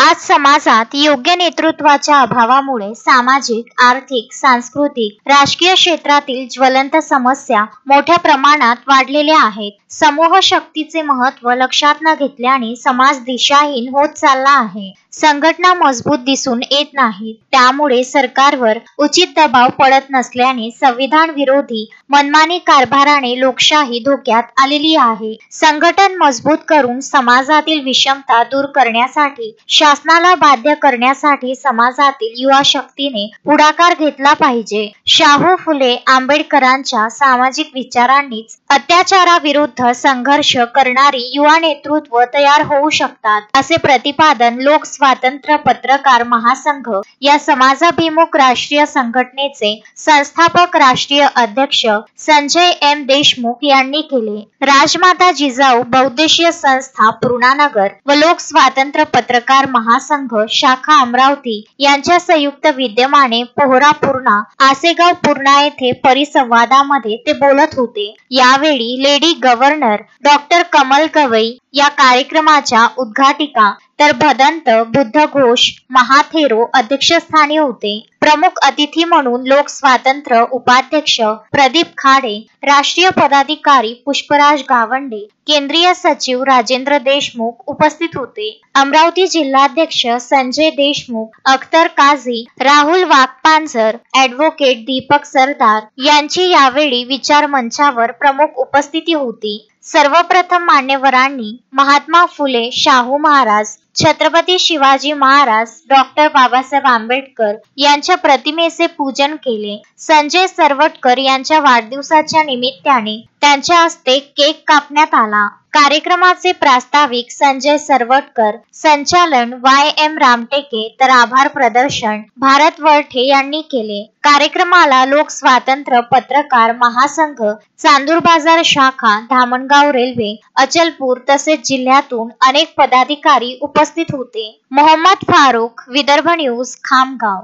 आज समाजात योग्य नेतृत्वाच्या अभावामुळे सामाजिक, आर्थिक, सांस्कृतिक, राजकीय क्षेत्रातील ज्वलंत समस्या मोठ्या प्रमाणात वाढलेल्या आहेत. समूह शक्तीचे महत्त्व लक्षात न घेतल्याने समाज दिशाहीन होत चालला आहे. संघटना मजबूत दिसून येत नाहीत. त्यामुळे सरकारवर उचित दबाव पडत नसल्याने संविधान विरोधी मनमानी कारभाराने लोकशाही धोक्यात आलेली आहे. संघटन मजबूत करून समाजातील विषमता दूर करण्यासाठी, शासनाला बाध्य करण्यासाठी समाजातील युवा शक्तीने पुढाकार घेतला पाहिजे. शाहू फुले आंबेडकरांच्या सामाजिक विचारांनीच अत्याचाराविरुद्ध संघर्ष करणारी युवा नेतृत्व तयार होऊ शकतात, असे प्रतिपादन लोक स्वातंत्र्य पत्रकार महासंघ या समाजाभिमुख राष्ट्रीय संघटनेचे संस्थापक राष्ट्रीय अध्यक्ष संजय एम देशमुख यांनी केले. राजमाता जिजाऊ बहुउद्देशीय संस्था पूर्णानगर व लोक स्वातंत्र्य पत्रकार महासंघ शाखा अमरावती यांच्या संयुक्त विद्यमाने पोहरा पूर्णा आसेगाव पूर्णा येथे परिसंवादामध्ये ते बोलत होते. यावेळी lady governor doctor Kamal Gavai या कार्यक्रमाच्या उद्घाटिका तर भदंत बुद्धघोष महाथेरो अध्यक्षस्थानी होते. प्रमुख अतिथी म्हणून लोक स्वातंत्र्य उपाध्यक्ष प्रदीप खाडे, राष्ट्रीय पदाधिकारी पुष्पराज गावंडे, केंद्रीय सचिव राजेंद्र देशमुख उपस्थित होते. अमरावती जिल्हाध्यक्ष संजय देशमुख, अख्तर काझी, राहुल वाघपांजर, ॲडव्होकेट दीपक सरदार यांची यावेळी विचार मंचावर प्रमुख उपस्थिती होती. सर्वप्रथम मान्यवरांनी महात्मा फुले, शाहू महाराज, छत्रपती शिवाजी महाराज, डॉक्टर बाबासाहेब आंबेडकर यांच्या प्रतिमेचे पूजन केले. संजय सरवटकर यांच्या वाढदिवसाच्या निमित्ताने त्यांच्या हस्ते केक कापण्यात आला. कार्यक्रमाचे प्रास्ताविक संजय सरवटकर, संचालन YM रामटेके तर आभार प्रदर्शन भारत वळठे यांनी केले. कार्यक्रमाला लोक स्वातंत्र्य पत्रकार महासंघ, चांदूर बाजार शाखा, धामणगाव रेल्वे, अचलपूर तसेच जिल्ह्यातून अनेक पदाधिकारी उपस्थित होते. मोहम्मद फारूक, विदर्भ न्यूज, खामगाव.